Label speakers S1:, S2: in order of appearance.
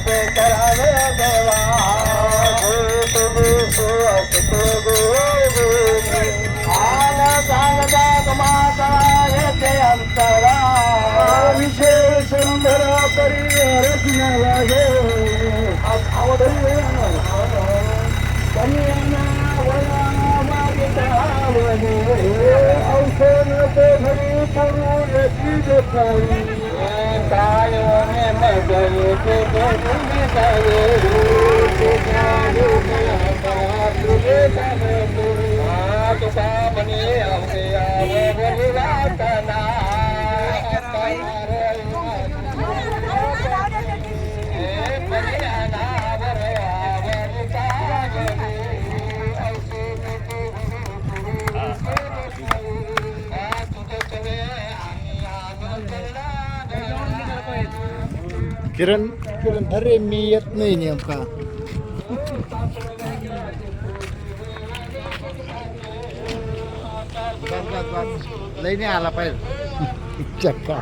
S1: असे करावे देवा माता येते अंतरा विशेष सुंदरा परी रचना लागे औषध घरी करून काय
S2: किरण किरण अरे मी येत नाही नेमका लई नाही आला पाहिजे चक्का